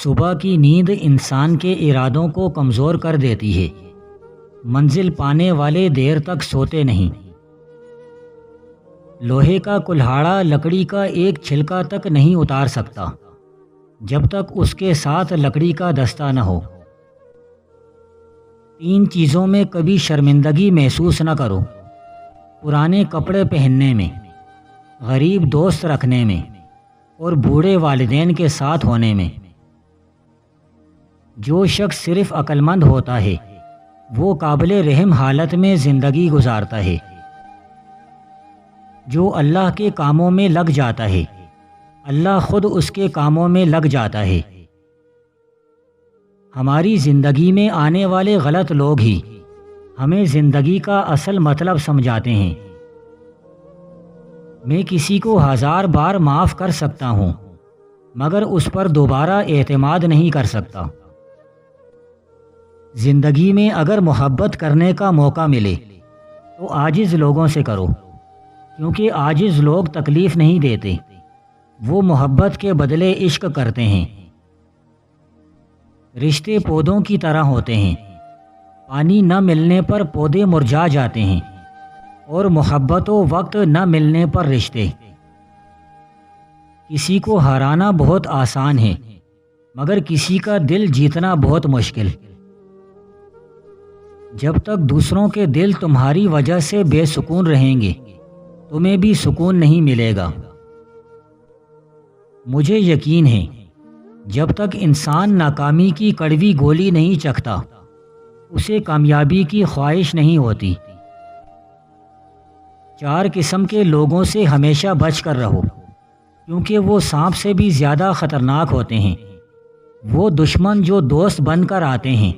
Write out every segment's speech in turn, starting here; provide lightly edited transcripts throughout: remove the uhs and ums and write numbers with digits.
صبح کی نیند انسان کے ارادوں کو کمزور کر دیتی ہے۔ منزل پانے والے دیر تک سوتے نہیں۔ لوہے کا کلہاڑا لکڑی کا ایک چھلکا تک نہیں اتار سکتا جب تک اس کے ساتھ لکڑی کا دستہ نہ ہو۔ 3 چیزوں میں کبھی شرمندگی محسوس نہ کرو: پرانے کپڑے پہننے میں، غریب دوست رکھنے میں، اور بوڑھے والدین کے ساتھ ہونے میں۔ جو شخص صرف عقل مند ہوتا ہے وہ قابل رحم حالت میں زندگی گزارتا ہے۔ جو اللہ کے کاموں میں لگ جاتا ہے اللہ خود اس کے کاموں میں لگ جاتا ہے۔ ہماری زندگی میں آنے والے غلط لوگ ہی ہمیں زندگی کا اصل مطلب سمجھاتے ہیں۔ میں کسی کو 1000 بار معاف کر سکتا ہوں مگر اس پر دوبارہ اعتماد نہیں کر سکتا۔ زندگی میں اگر محبت کرنے کا موقع ملے تو عاجز لوگوں سے کرو، کیونکہ عاجز لوگ تکلیف نہیں دیتے، وہ محبت کے بدلے عشق کرتے ہیں۔ رشتے پودوں کی طرح ہوتے ہیں، پانی نہ ملنے پر پودے مرجھا جاتے ہیں، اور محبت و وقت نہ ملنے پر رشتے۔ کسی کو ہرانا بہت آسان ہے مگر کسی کا دل جیتنا بہت مشکل۔ جب تک دوسروں کے دل تمہاری وجہ سے بے سکون رہیں گے تمہیں بھی سکون نہیں ملے گا۔ مجھے یقین ہے جب تک انسان ناکامی کی کڑوی گولی نہیں چکھتا اسے کامیابی کی خواہش نہیں ہوتی۔ 4 قسم کے لوگوں سے ہمیشہ بچ کر رہو کیونکہ وہ سانپ سے بھی زیادہ خطرناک ہوتے ہیں۔ وہ دشمن جو دوست بن کر آتے ہیں،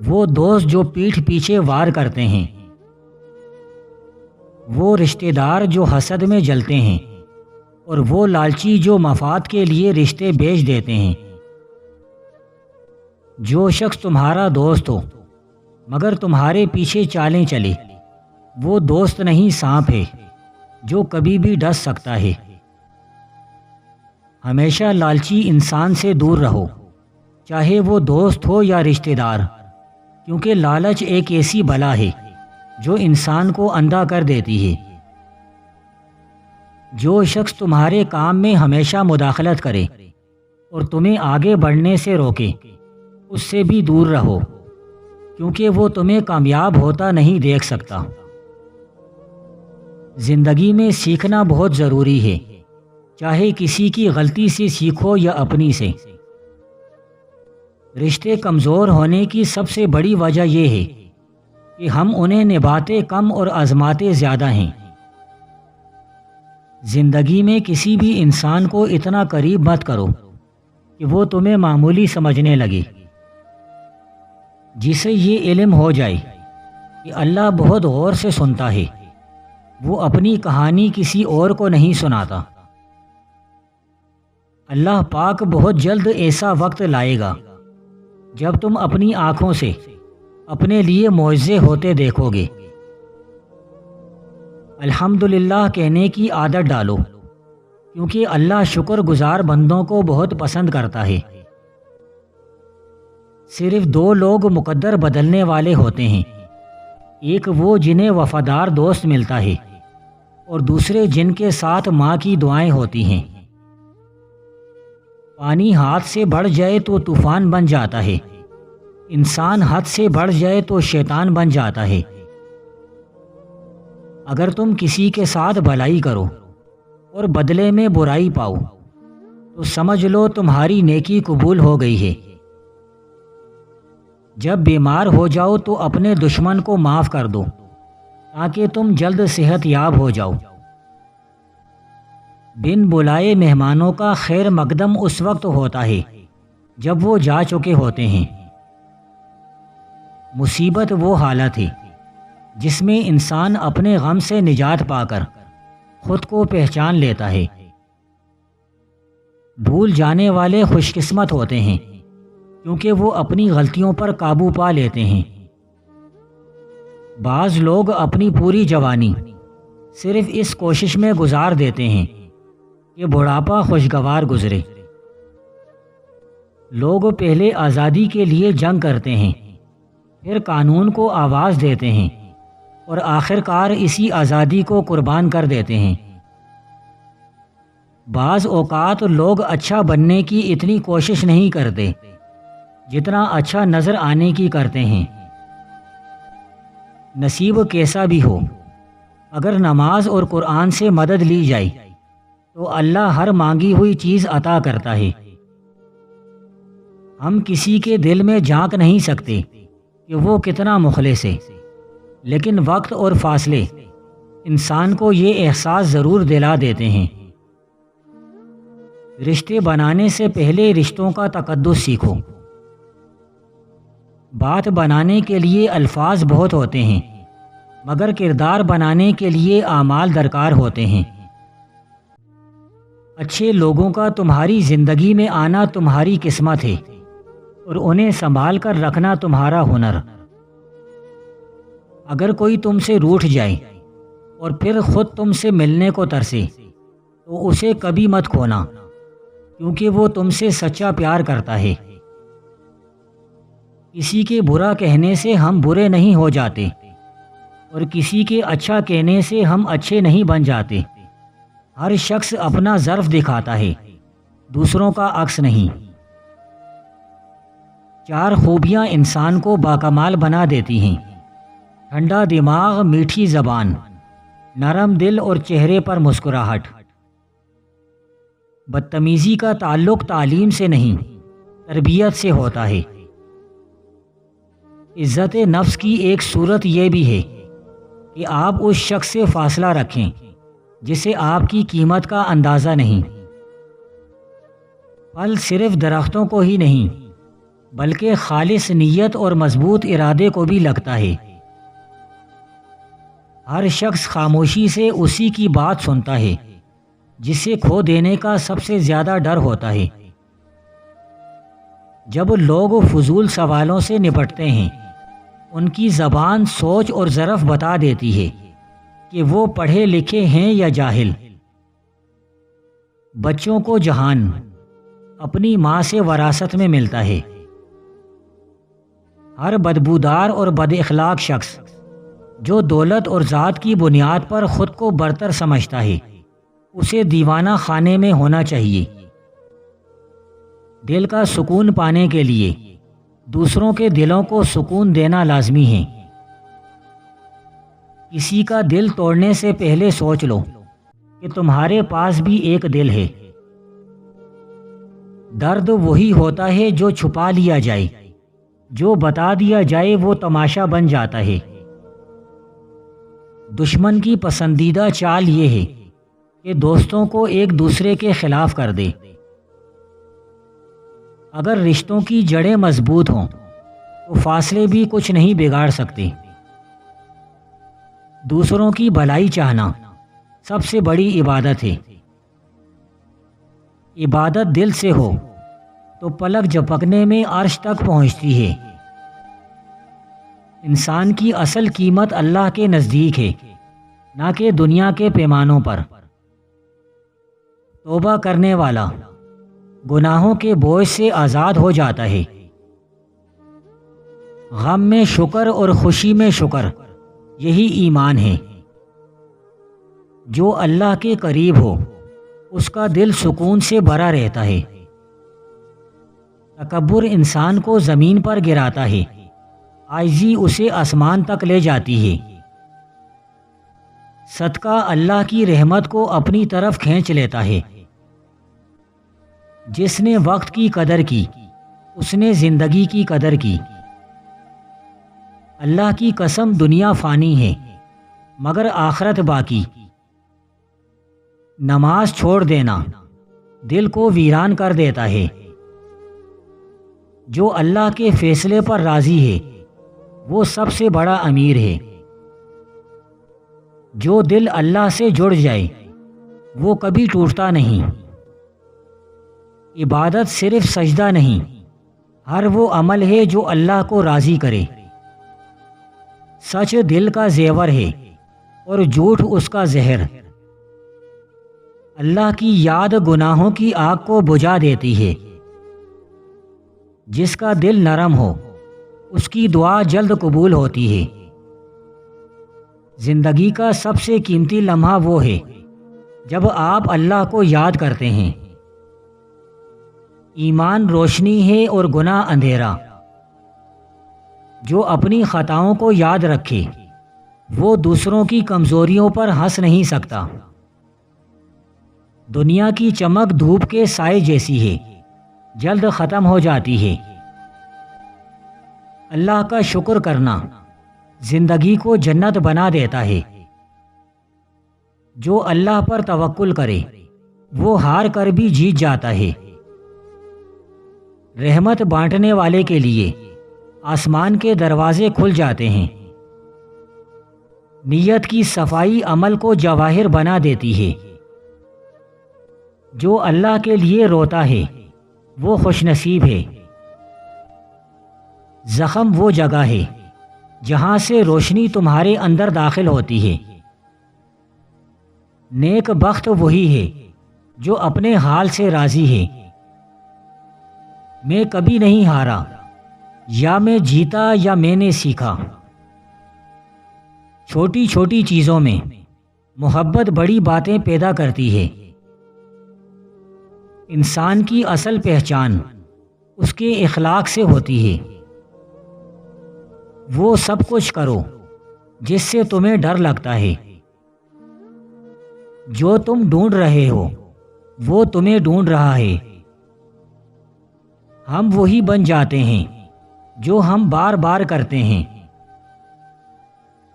وہ دوست جو پیٹھ پیچھے وار کرتے ہیں، وہ رشتہ دار جو حسد میں جلتے ہیں، اور وہ لالچی جو مفاد کے لیے رشتے بیچ دیتے ہیں۔ جو شخص تمہارا دوست ہو مگر تمہارے پیچھے چالیں چلے وہ دوست نہیں سانپ ہے جو کبھی بھی ڈس سکتا ہے۔ ہمیشہ لالچی انسان سے دور رہو، چاہے وہ دوست ہو یا رشتہ دار، کیونکہ لالچ ایک ایسی بلا ہے جو انسان کو اندھا کر دیتی ہے۔ جو شخص تمہارے کام میں ہمیشہ مداخلت کرے اور تمہیں آگے بڑھنے سے روکے اس سے بھی دور رہو، کیونکہ وہ تمہیں کامیاب ہوتا نہیں دیکھ سکتا۔ زندگی میں سیکھنا بہت ضروری ہے، چاہے کسی کی غلطی سے سیکھو یا اپنی سے۔ رشتے کمزور ہونے کی سب سے بڑی وجہ یہ ہے کہ ہم انہیں نبھاتے کم اور آزماتے زیادہ ہیں۔ زندگی میں کسی بھی انسان کو اتنا قریب مت کرو کہ وہ تمہیں معمولی سمجھنے لگے۔ جسے یہ علم ہو جائے کہ اللہ بہت غور سے سنتا ہے وہ اپنی کہانی کسی اور کو نہیں سناتا۔ اللہ پاک بہت جلد ایسا وقت لائے گا جب تم اپنی آنکھوں سے اپنے لیے معجزے ہوتے دیکھو گے۔ الحمدللہ کہنے کی عادت ڈالو، کیونکہ اللہ شکر گزار بندوں کو بہت پسند کرتا ہے۔ صرف 2 لوگ مقدر بدلنے والے ہوتے ہیں، ایک وہ جنہیں وفادار دوست ملتا ہے اور دوسرے جن کے ساتھ ماں کی دعائیں ہوتی ہیں۔ پانی ہاتھ سے بڑھ جائے تو طوفان بن جاتا ہے، انسان حد سے بڑھ جائے تو شیطان بن جاتا ہے۔ اگر تم کسی کے ساتھ بھلائی کرو اور بدلے میں برائی پاؤ تو سمجھ لو تمہاری نیکی قبول ہو گئی ہے۔ جب بیمار ہو جاؤ تو اپنے دشمن کو معاف کر دو تاکہ تم جلد صحت یاب ہو جاؤ۔ بن بلائے مہمانوں کا خیر مقدم اس وقت ہوتا ہے جب وہ جا چکے ہوتے ہیں۔ مصیبت وہ حالت ہے جس میں انسان اپنے غم سے نجات پا کر خود کو پہچان لیتا ہے۔ بھول جانے والے خوش قسمت ہوتے ہیں کیونکہ وہ اپنی غلطیوں پر قابو پا لیتے ہیں۔ بعض لوگ اپنی پوری جوانی صرف اس کوشش میں گزار دیتے ہیں کہ بڑھاپا خوشگوار گزرے۔ لوگ پہلے آزادی کے لیے جنگ کرتے ہیں، پھر قانون کو آواز دیتے ہیں اور آخرکار اسی آزادی کو قربان کر دیتے ہیں۔ بعض اوقات لوگ اچھا بننے کی اتنی کوشش نہیں کرتے جتنا اچھا نظر آنے کی کرتے ہیں۔ نصیب کیسا بھی ہو، اگر نماز اور قرآن سے مدد لی جائے تو اللہ ہر مانگی ہوئی چیز عطا کرتا ہے۔ ہم کسی کے دل میں جھانک نہیں سکتے کہ وہ کتنا مخلص ہے، لیکن وقت اور فاصلے انسان کو یہ احساس ضرور دلا دیتے ہیں۔ رشتے بنانے سے پہلے رشتوں کا تقدس سیکھو۔ بات بنانے کے لیے الفاظ بہت ہوتے ہیں، مگر کردار بنانے کے لیے اعمال درکار ہوتے ہیں۔ اچھے لوگوں کا تمہاری زندگی میں آنا تمہاری قسمت ہے اور انہیں سنبھال کر رکھنا تمہارا ہنر۔ اگر کوئی تم سے روٹھ جائے اور پھر خود تم سے ملنے کو ترسے تو اسے کبھی مت کھونا، کیونکہ وہ تم سے سچا پیار کرتا ہے۔ کسی کے برا کہنے سے ہم برے نہیں ہو جاتے اور کسی کے اچھا کہنے سے ہم اچھے نہیں بن جاتے۔ ہر شخص اپنا ظرف دکھاتا ہے، دوسروں کا عکس نہیں۔ 4 خوبیاں انسان کو باکمال بنا دیتی ہیں: ٹھنڈا دماغ، میٹھی زبان، نرم دل اور چہرے پر مسکراہٹ۔ بدتمیزی کا تعلق تعلیم سے نہیں، تربیت سے ہوتا ہے۔ عزت نفس کی ایک صورت یہ بھی ہے کہ آپ اس شخص سے فاصلہ رکھیں جسے آپ کی قیمت کا اندازہ نہیں۔ پھل صرف درختوں کو ہی نہیں بلکہ خالص نیت اور مضبوط ارادے کو بھی لگتا ہے۔ ہر شخص خاموشی سے اسی کی بات سنتا ہے جسے کھو دینے کا سب سے زیادہ ڈر ہوتا ہے۔ جب لوگ فضول سوالوں سے نپٹتے ہیں، ان کی زبان سوچ اور ظرف بتا دیتی ہے کہ وہ پڑھے لکھے ہیں یا جاہل۔ بچوں کو جہان اپنی ماں سے وراثت میں ملتا ہے۔ ہر بدبودار اور بد اخلاق شخص جو دولت اور ذات کی بنیاد پر خود کو برتر سمجھتا ہے، اسے دیوانہ خانے میں ہونا چاہیے۔ دل کا سکون پانے کے لیے دوسروں کے دلوں کو سکون دینا لازمی ہے۔ کسی کا دل توڑنے سے پہلے سوچ لو کہ تمہارے پاس بھی ایک دل ہے۔ درد وہی ہوتا ہے جو چھپا لیا جائے، جو بتا دیا جائے وہ تماشا بن جاتا ہے۔ دشمن کی پسندیدہ چال یہ ہے کہ دوستوں کو ایک دوسرے کے خلاف کر دے۔ اگر رشتوں کی جڑیں مضبوط ہوں تو فاصلے بھی کچھ نہیں بگاڑ سکتے۔ دوسروں کی بھلائی چاہنا سب سے بڑی عبادت ہے۔ عبادت دل سے ہو تو پلک جھپکنے میں عرش تک پہنچتی ہے۔ انسان کی اصل قیمت اللہ کے نزدیک ہے، نہ کہ دنیا کے پیمانوں پر۔ توبہ کرنے والا گناہوں کے بوجھ سے آزاد ہو جاتا ہے۔ غم میں شکر اور خوشی میں شکر، یہی ایمان ہے۔ جو اللہ کے قریب ہو اس کا دل سکون سے بھرا رہتا ہے۔ تکبر انسان کو زمین پر گراتا ہے، عاجزی اسے آسمان تک لے جاتی ہے۔ صدقہ اللہ کی رحمت کو اپنی طرف کھینچ لیتا ہے۔ جس نے وقت کی قدر کی اس نے زندگی کی قدر کی۔ اللہ کی قسم، دنیا فانی ہے مگر آخرت باقی۔ نماز چھوڑ دینا دل کو ویران کر دیتا ہے۔ جو اللہ کے فیصلے پر راضی ہے وہ سب سے بڑا امیر ہے۔ جو دل اللہ سے جڑ جائے وہ کبھی ٹوٹتا نہیں۔ عبادت صرف سجدہ نہیں، ہر وہ عمل ہے جو اللہ کو راضی کرے۔ سچ دل کا زیور ہے اور جھوٹ اس کا زہر۔ اللہ کی یاد گناہوں کی آگ کو بجھا دیتی ہے۔ جس کا دل نرم ہو اس کی دعا جلد قبول ہوتی ہے۔ زندگی کا سب سے قیمتی لمحہ وہ ہے جب آپ اللہ کو یاد کرتے ہیں۔ ایمان روشنی ہے اور گناہ اندھیرا۔ جو اپنی خطاؤں کو یاد رکھے وہ دوسروں کی کمزوریوں پر ہنس نہیں سکتا۔ دنیا کی چمک دھوپ کے سائے جیسی ہے، جلد ختم ہو جاتی ہے۔ اللہ کا شکر کرنا زندگی کو جنت بنا دیتا ہے۔ جو اللہ پر توکل کرے وہ ہار کر بھی جیت جاتا ہے۔ رحمت بانٹنے والے کے لیے آسمان کے دروازے کھل جاتے ہیں۔ نیت کی صفائی عمل کو جواہر بنا دیتی ہے۔ جو اللہ کے لیے روتا ہے وہ خوش نصیب ہے۔ زخم وہ جگہ ہے جہاں سے روشنی تمہارے اندر داخل ہوتی ہے۔ نیک بخت وہی ہے جو اپنے حال سے راضی ہے۔ میں کبھی نہیں ہارا، یا میں جیتا یا میں نے سیکھا۔ چھوٹی چھوٹی چیزوں میں محبت بڑی باتیں پیدا کرتی ہے۔ انسان کی اصل پہچان اس کے اخلاق سے ہوتی ہے۔ وہ سب کچھ کرو جس سے تمہیں ڈر لگتا ہے۔ جو تم ڈھونڈ رہے ہو وہ تمہیں ڈھونڈ رہا ہے۔ ہم وہی بن جاتے ہیں جو ہم بار بار کرتے ہیں۔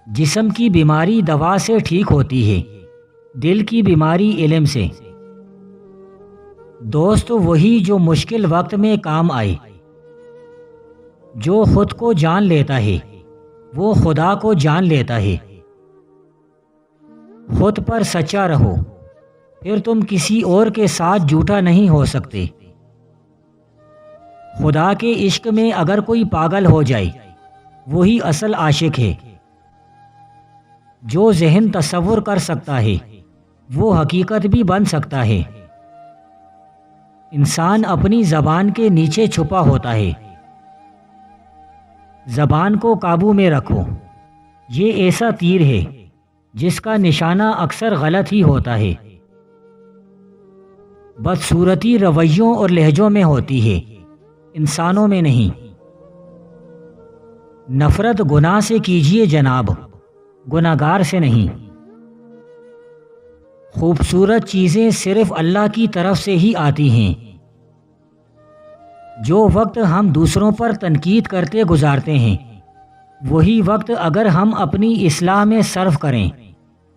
جسم کی بیماری دوا سے ٹھیک ہوتی ہے، دل کی بیماری علم سے۔ دوست وہی جو مشکل وقت میں کام آئے۔ جو خود کو جان لیتا ہے وہ خدا کو جان لیتا ہے۔ خود پر سچا رہو، پھر تم کسی اور کے ساتھ جھوٹا نہیں ہو سکتے۔ خدا کے عشق میں اگر کوئی پاگل ہو جائے وہی اصل عاشق ہے۔ جو ذہن تصور کر سکتا ہے وہ حقیقت بھی بن سکتا ہے۔ انسان اپنی زبان کے نیچے چھپا ہوتا ہے۔ زبان کو قابو میں رکھو، یہ ایسا تیر ہے جس کا نشانہ اکثر غلط ہی ہوتا ہے۔ بدصورتی رویوں اور لہجوں میں ہوتی ہے، انسانوں میں نہیں۔ نفرت گناہ سے کیجیے جناب، گناہگار سے نہیں۔ خوبصورت چیزیں صرف اللہ کی طرف سے ہی آتی ہیں۔ جو وقت ہم دوسروں پر تنقید کرتے گزارتے ہیں وہی وقت اگر ہم اپنی اصلاح میں صرف کریں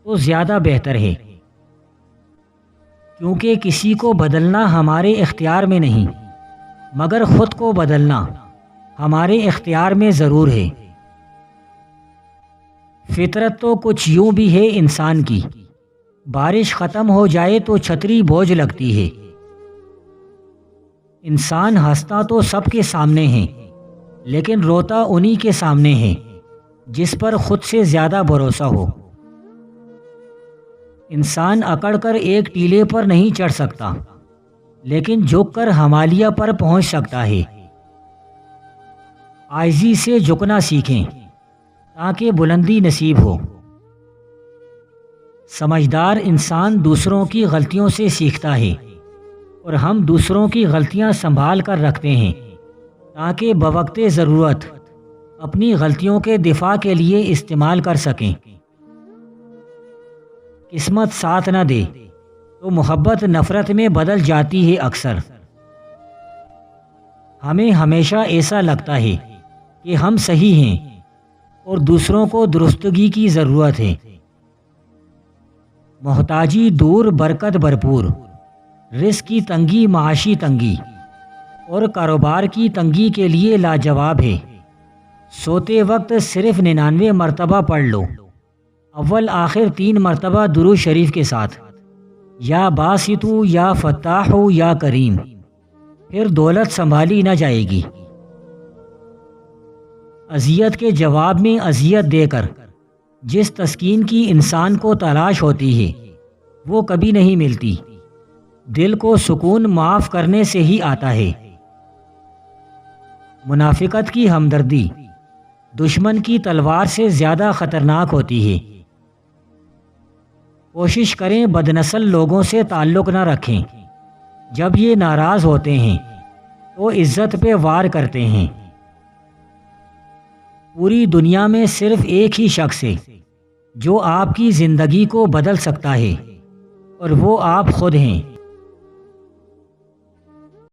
تو زیادہ بہتر ہے، کیونکہ کسی کو بدلنا ہمارے اختیار میں نہیں، مگر خود کو بدلنا ہمارے اختیار میں ضرور ہے۔ فطرت تو کچھ یوں بھی ہے انسان کی، بارش ختم ہو جائے تو چھتری بوجھ لگتی ہے۔ انسان ہنستا تو سب کے سامنے ہے، لیکن روتا انہی کے سامنے ہے جس پر خود سے زیادہ بھروسہ ہو۔ انسان اکڑ کر ایک ٹیلے پر نہیں چڑھ سکتا، لیکن جھک کر ہمالیہ پر پہنچ سکتا ہے۔ عاجزی سے جھکنا سیکھیں تاکہ بلندی نصیب ہو۔ سمجھدار انسان دوسروں کی غلطیوں سے سیکھتا ہے، اور ہم دوسروں کی غلطیاں سنبھال کر رکھتے ہیں تاکہ بوقت ضرورت اپنی غلطیوں کے دفاع کے لیے استعمال کر سکیں۔ قسمت ساتھ نہ دے تو محبت نفرت میں بدل جاتی ہے اکثر۔ ہمیں ہمیشہ ایسا لگتا ہے کہ ہم صحیح ہیں اور دوسروں کو درستگی کی ضرورت ہے۔ محتاجی دور، برکت بھرپور، رزق کی تنگی معاشی تنگی اور کاروبار کی تنگی کے لیے لاجواب ہے۔ سوتے وقت صرف 99 مرتبہ پڑھ لو، اول آخر 3 مرتبہ درود شریف کے ساتھ، یا باسطو یا فتاحو یا کریم، پھر دولت سنبھالی نہ جائے گی۔ اذیت کے جواب میں اذیت دے کر جس تسکین کی انسان کو تلاش ہوتی ہے وہ کبھی نہیں ملتی۔ دل کو سکون معاف کرنے سے ہی آتا ہے۔ منافقت کی ہمدردی دشمن کی تلوار سے زیادہ خطرناک ہوتی ہے۔ کوشش کریں بدنسل لوگوں سے تعلق نہ رکھیں۔ جب یہ ناراض ہوتے ہیں تو عزت پہ وار کرتے ہیں۔ پوری دنیا میں صرف ایک ہی شخص ہے جو آپ کی زندگی کو بدل سکتا ہے، اور وہ آپ خود ہیں۔